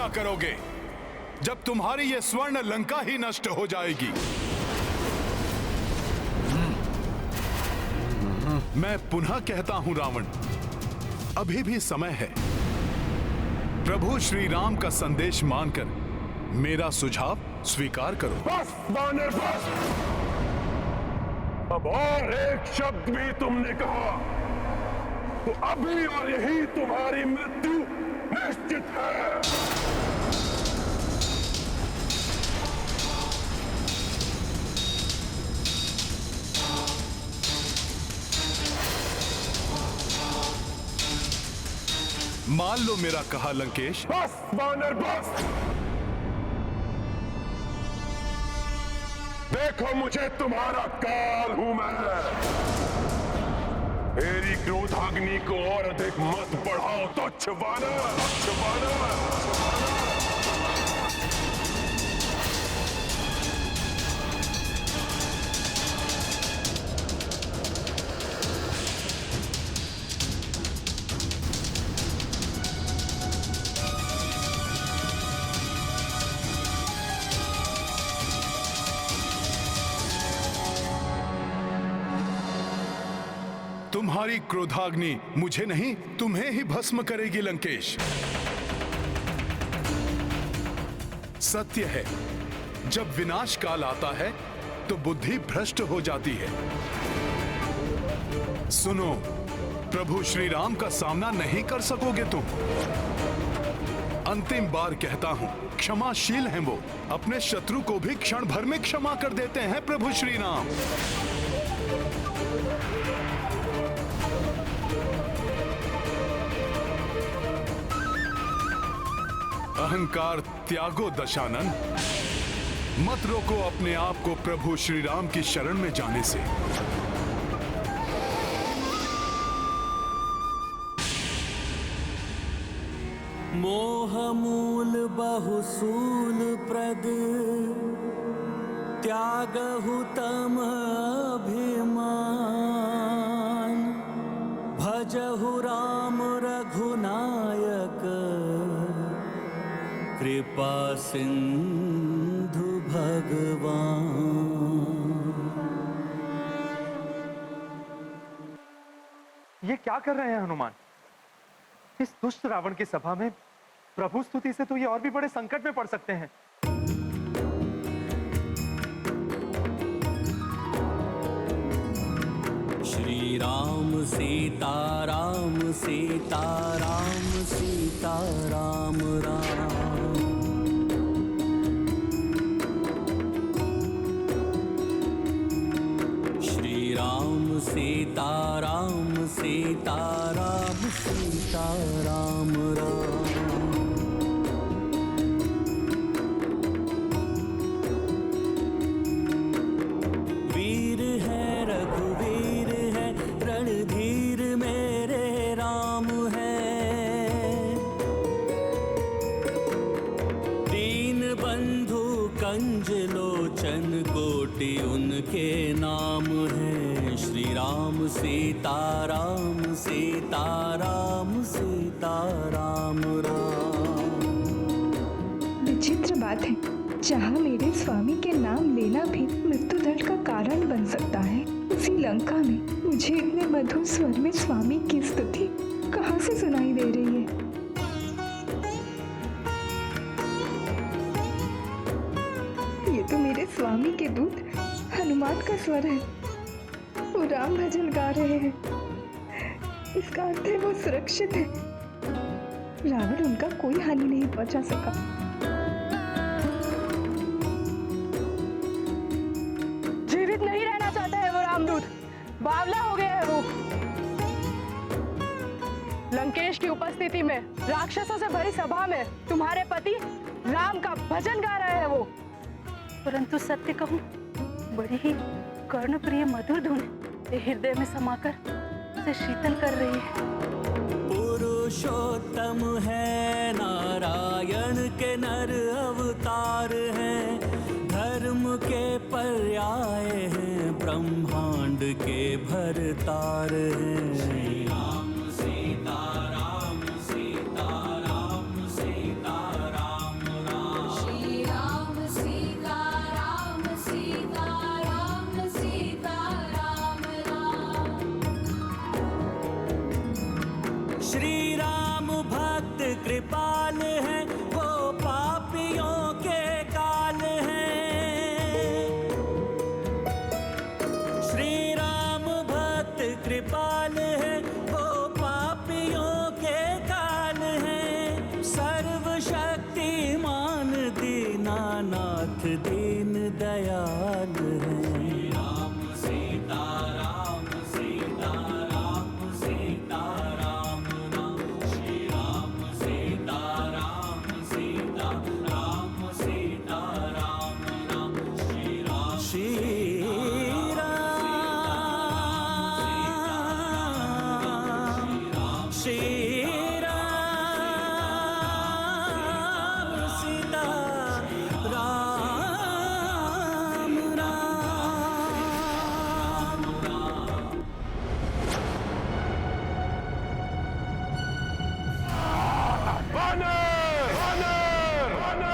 क्या करोगे जब तुम्हारी ये स्वर्ण लंका ही नष्ट हो जाएगी? मैं पुनः कहता हूं रावण, अभी भी समय है। प्रभु श्री राम का संदेश मानकर मेरा सुझाव स्वीकार करो। बस वानर बस। अब और एक शब्द भी तुमने कहा तो अभी और यही तुम्हारी मृत्यु निश्चित है। मान लो मेरा कहा लंकेश। बस वानर बस। देखो मुझे तुम्हारा काल हूं मैं। मेरी क्रोधाग्नि को और अधिक मत बढ़ाओ तुच्छ वानर, तुच्छ वानर। तुम्हारी क्रोधाग्नि मुझे नहीं तुम्हें ही भस्म करेगी लंकेश। सत्य है, जब विनाश काल आता है तो बुद्धि भ्रष्ट हो जाती है। सुनो, प्रभु श्री राम का सामना नहीं कर सकोगे तुम। अंतिम बार कहता हूं, क्षमाशील हैं वो, अपने शत्रु को भी क्षण भर में क्षमा कर देते हैं प्रभु श्री राम। अहंकार त्यागो दशानन, मत रोको अपने आप को प्रभु श्री राम की शरण में जाने से। मोह मूल बहुसूल प्रद, त्यागहु तम अभिमान। भजहु राम रघुनायक, कृपा सिंधु भगवान। ये क्या कर रहे हैं हनुमान? इस दुष्ट रावण की सभा में प्रभु स्तुति से तो ये और भी बड़े संकट में पड़ सकते हैं। श्री राम सीता राम सीता राम सीता राम राम। श्री राम सीता राम सीता राम सीता राम राम। वीर है रघुवीर है, रणधीर मेरे राम है। दीन बंधु कंज लोचन कोटि उनके नाम है। श्री राम सीता राम सीता राम सीता राम राम। विचित्र बात है, जहाँ मेरे स्वामी के नाम लेना भी मृत्यु दंड का कारण बन सकता है, उसी लंका में मुझे इतने मधुर स्वर में स्वामी की स्तुति कहाँ से सुनाई दे रही है? ये तो मेरे स्वामी के दूत हनुमान का स्वर है। वो राम भजन गा रहे हैं। इसका अर्थ है वो सुरक्षित है। रावण उनका कोई हानि नहीं पहुंचा सका। जीवित नहीं रहना चाहता है वो रामदूत, बावला हो गया है वो। लंकेश की उपस्थिति में राक्षसों से भरी सभा में तुम्हारे पति राम का भजन गा रहे हैं वो। परंतु सत्य कहूं, बड़ी ही कर्णप्रिय मधुर धुन हृदय में समाकर से शीतल कर रही है। पुरुषोत्तम है, नारायण के नर अवतार हैं। धर्म के पर्याय हैं, ब्रह्मांड के भरतार हैं। श्री राम सीता राम सीता राम सीता राम दीन दयाल हैं। राम सीता राम सीता राम सीता राम राम, श्री राम सीता राम सीता राम सीता राम राम, श्री राम वानर वानर वानर।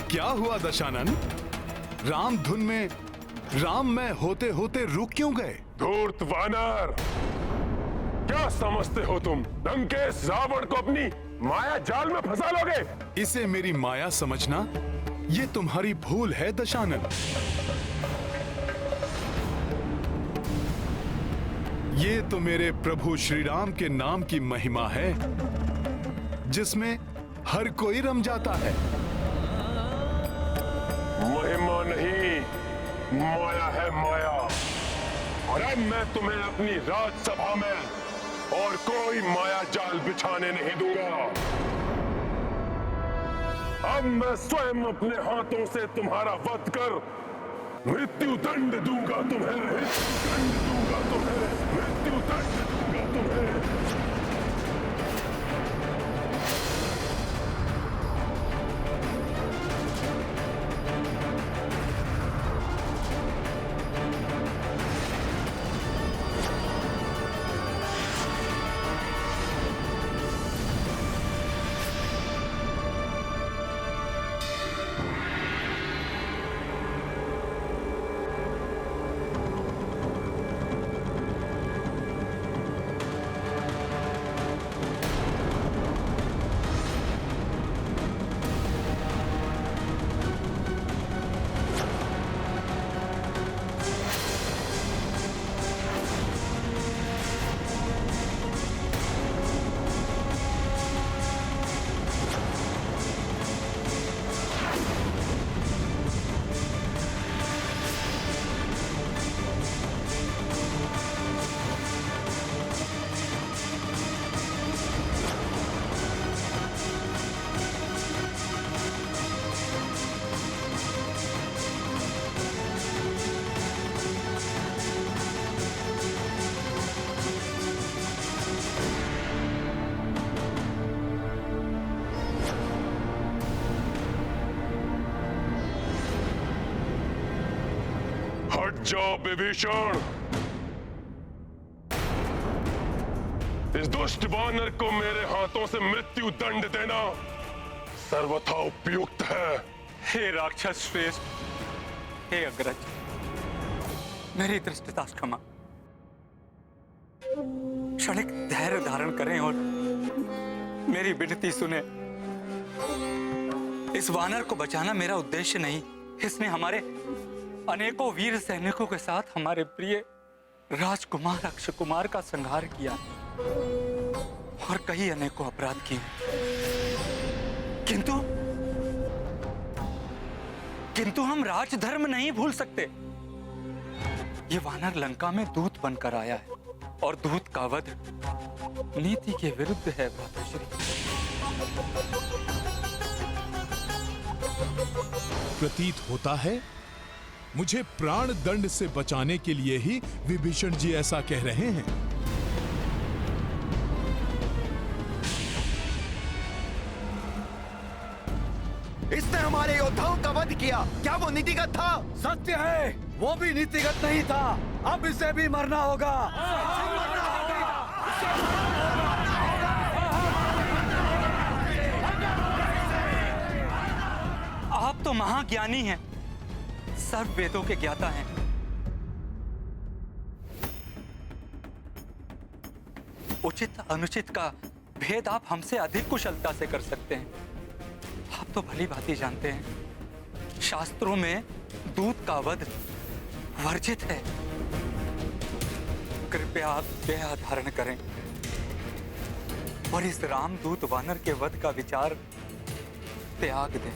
क्या हुआ दशानन? राम धुन में राम में होते होते रुक क्यों गए? धूर्त वानर, क्या समझते हो तुम? लंकेश रावण को अपनी माया जाल में फंसा लोगे? इसे मेरी माया समझना ये तुम्हारी भूल है दशानन। ये तो मेरे प्रभु श्री राम के नाम की महिमा है जिसमें हर कोई रम जाता है। महिमा नहीं, माया है माया। और अब मैं तुम्हें अपनी राजसभा में और कोई माया जाल बिछाने नहीं दूंगा। अब मैं स्वयं अपने हाथों से तुम्हारा वध कर मृत्यु दंड दूंगा तुम्हें, मृत्यु दंड दूंगा तुम्हें, मृत्यु दंड दूंगा तुम्हें। जाओ विभीषण, इस दुष्ट वानर को मेरे हाथों से मृत्यु दंड देना सर्वथा उपयुक्त है। हे राक्षस श्रेष्ठ, हे अग्रज, मेरी दृष्टता क्षमा। क्षणिक धैर्य धारण करें और मेरी विनती सुने। इस वानर को बचाना मेरा उद्देश्य नहीं। इसने हमारे अनेकों वीर सैनिकों के साथ हमारे प्रिय राजकुमार अक्षय कुमार का संहार किया और कई अनेकों अपराध किए, किंतु हम राजधर्म नहीं भूल सकते। ये वानर लंका में दूत बनकर आया है और दूत का वध नीति के विरुद्ध है भ्राताश्री। प्रतीत होता है मुझे प्राण दंड से बचाने के लिए ही विभीषण जी ऐसा कह रहे हैं। इसने हमारे योद्धाओं का वध किया, क्या वो नीतिगत था? सत्य है, वो भी नीतिगत नहीं था। अब इसे भी मरना होगा। आप तो महाज्ञानी हैं, सर्व वेदों के ज्ञाता हैं। उचित अनुचित का भेद आप हमसे अधिक कुशलता से कर सकते हैं। आप तो भली भांति जानते हैं, शास्त्रों में दूत का वध वर्जित है। कृपया आप दया धारण करें और इस रामदूत वानर के वध का विचार त्याग दें।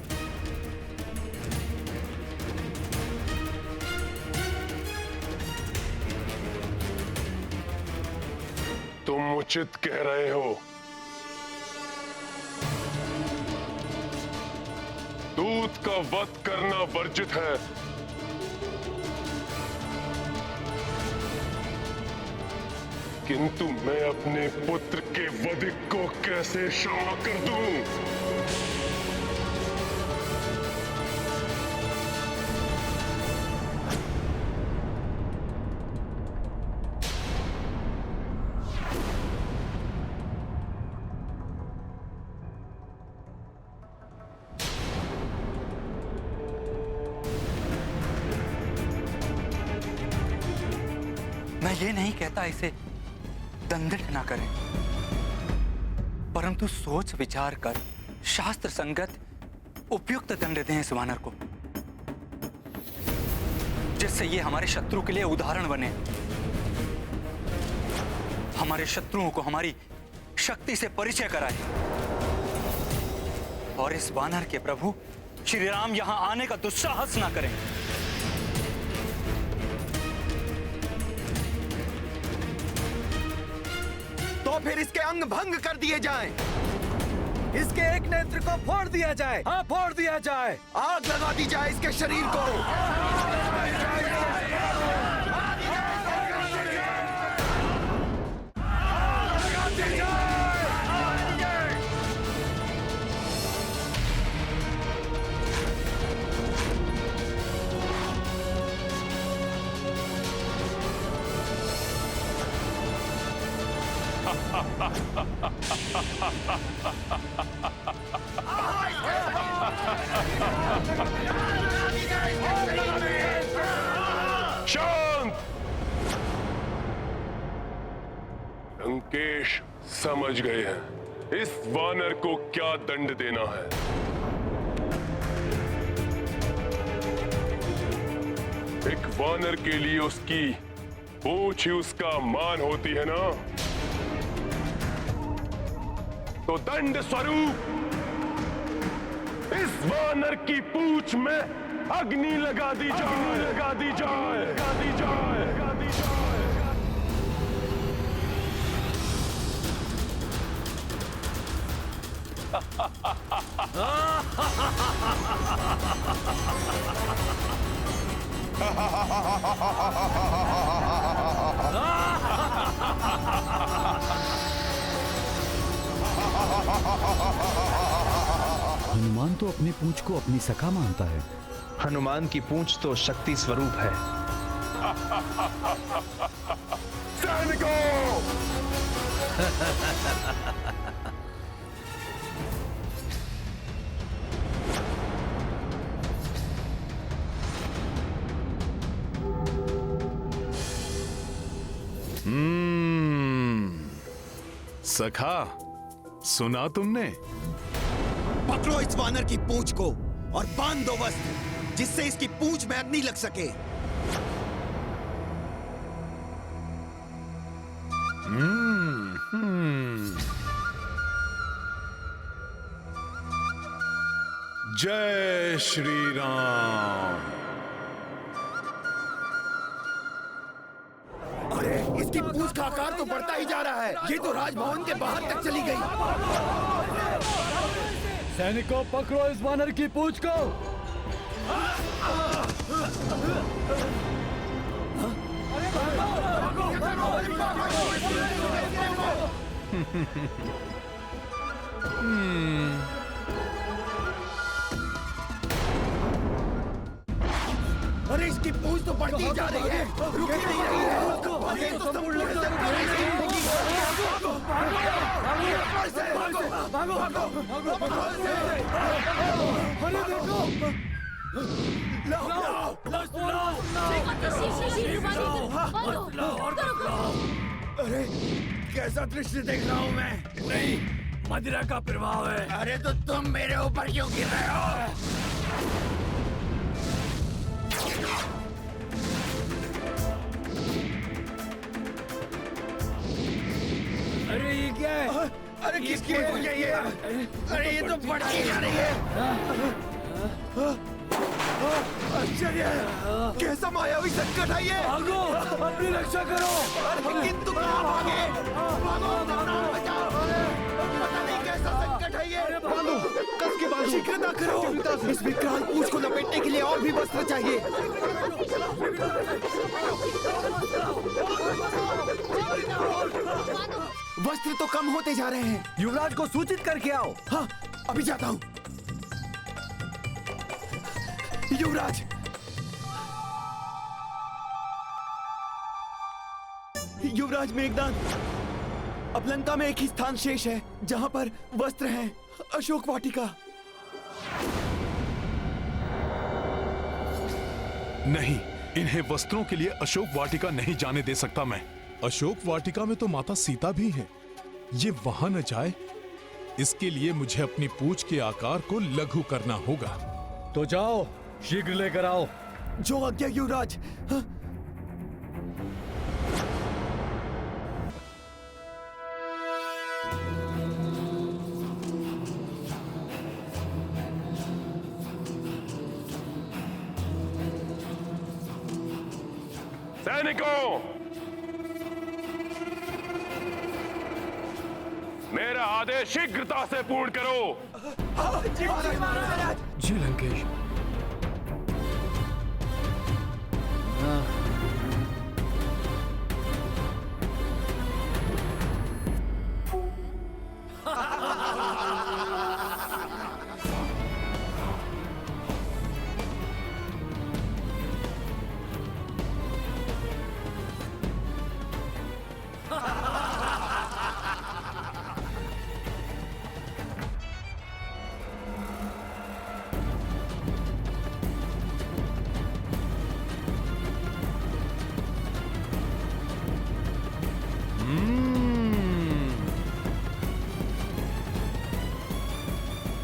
तुम उचित कह रहे हो। दूत का वध करना वर्जित है, किंतु मैं अपने पुत्र के वध को कैसे क्षमा कर दूं? मैं ये नहीं कहता इसे दंडित ना करें, परंतु सोच विचार कर शास्त्र संगत उपयुक्त दंड दें इस वानर को, जिससे ये हमारे शत्रु के लिए उदाहरण बने, हमारे शत्रुओं को हमारी शक्ति से परिचय कराए और इस वानर के प्रभु श्री राम यहां आने का दुस्साहस ना करें। तो फिर इसके अंग भंग कर दिए जाएं। इसके एक नेत्र को फोड़ दिया जाए। हाँ, फोड़ दिया जाए। आग लगा दी जाए इसके शरीर को। शांत। लंकेश समझ गए हैं इस वानर को क्या दंड देना है। एक वानर के लिए उसकी पूंछ ही उसका मान होती है ना, तो दंड स्वरूप इस वानर की पूंछ में अग्नि लगा दी जाए, लगा दी जाए, लगा दी जाए, लगा दी जाए। हनुमान तो अपनी पूंछ को अपनी सखा मानता है। हनुमान की पूंछ तो शक्ति स्वरूप है। सैनिकों! सखा, सुना तुमने? पकड़ो इस वानर की पूंछ को और बांध दो वस्त्र, जिससे इसकी पूंछ में अग्नि लग सके। जय श्री राम। अरे, इसकी पूंछ का आकार तो बढ़ता ही जा रहा है। ये तो राजभवन के बाहर तक चली गई। सैनिकों, पकड़ो इस वानर की पूंछ को। अरे, इसकी पूंछ तो बढ़ती जा रही है, रुक ही नहीं रही है। ये तो संपूर्ण अरे देखो, अरे, कैसा दृश्य देख रहा हूँ मैं। नहीं, मदिरा का प्रभाव है। अरे, तो तुम मेरे ऊपर क्यों गिर रहे हो? है? अरे किसकी हुई है ये? अरे ये तो बढ़ती जा रही है। आश्चर्य है, कैसा मायावी संकट है ये? भागो, अपनी रक्षा करो। अरे किंतु कहाँ भागे? भागो, प्राण बचाओ। पता नहीं कैसा संकट है ये। बांधो, कस के बांधो। शीघ्रता करो। इस विकराल पूंछ को लपेटने के लिए और भी वस्त्र चाहिए। वस्त्र तो कम होते जा रहे हैं। युवराज को सूचित करके आओ। हाँ, अभी जाता हूँ। युवराज, युवराज मेघनाद, अब लंका में एक ही स्थान शेष है जहां पर वस्त्र हैं, अशोक वाटिका। नहीं, इन्हें वस्त्रों के लिए अशोक वाटिका नहीं जाने दे सकता मैं। अशोक वाटिका में तो माता सीता भी है। ये वहां न जाए, इसके लिए मुझे अपनी पूंछ के आकार को लघु करना होगा। तो जाओ, शीघ्र लेकर आओ। जो आज्ञा युवराज। हाँ? सैनिकों, मेरा आदेश शीघ्रता से पूर्ण करो। जी महाराज। जी लंकेश।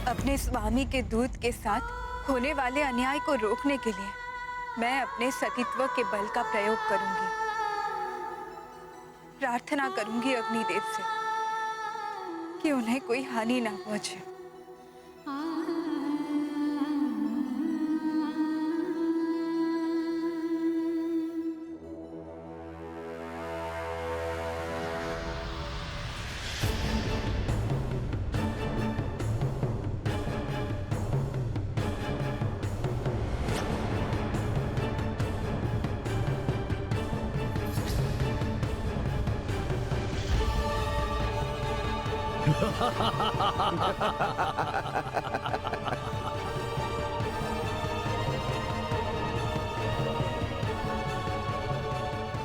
अपने स्वामी के दूत के साथ होने वाले अन्याय को रोकने के लिए मैं अपने सतीत्व के बल का प्रयोग करूंगी। प्रार्थना करूंगी अग्निदेव से कि उन्हें कोई हानि ना पहुंचे।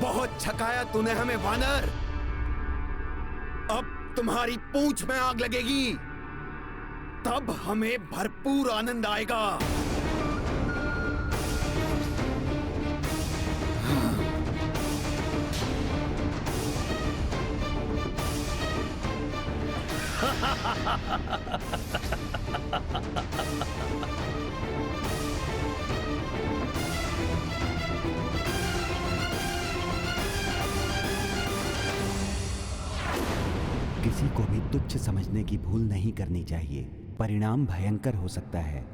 बहुत छकाया तूने हमें वानर। अब तुम्हारी पूंछ में आग लगेगी, तब हमें भरपूर आनंद आएगा। किसी को भी तुच्छ समझने की भूल नहीं करनी चाहिए। परिणाम भयंकर हो सकता है।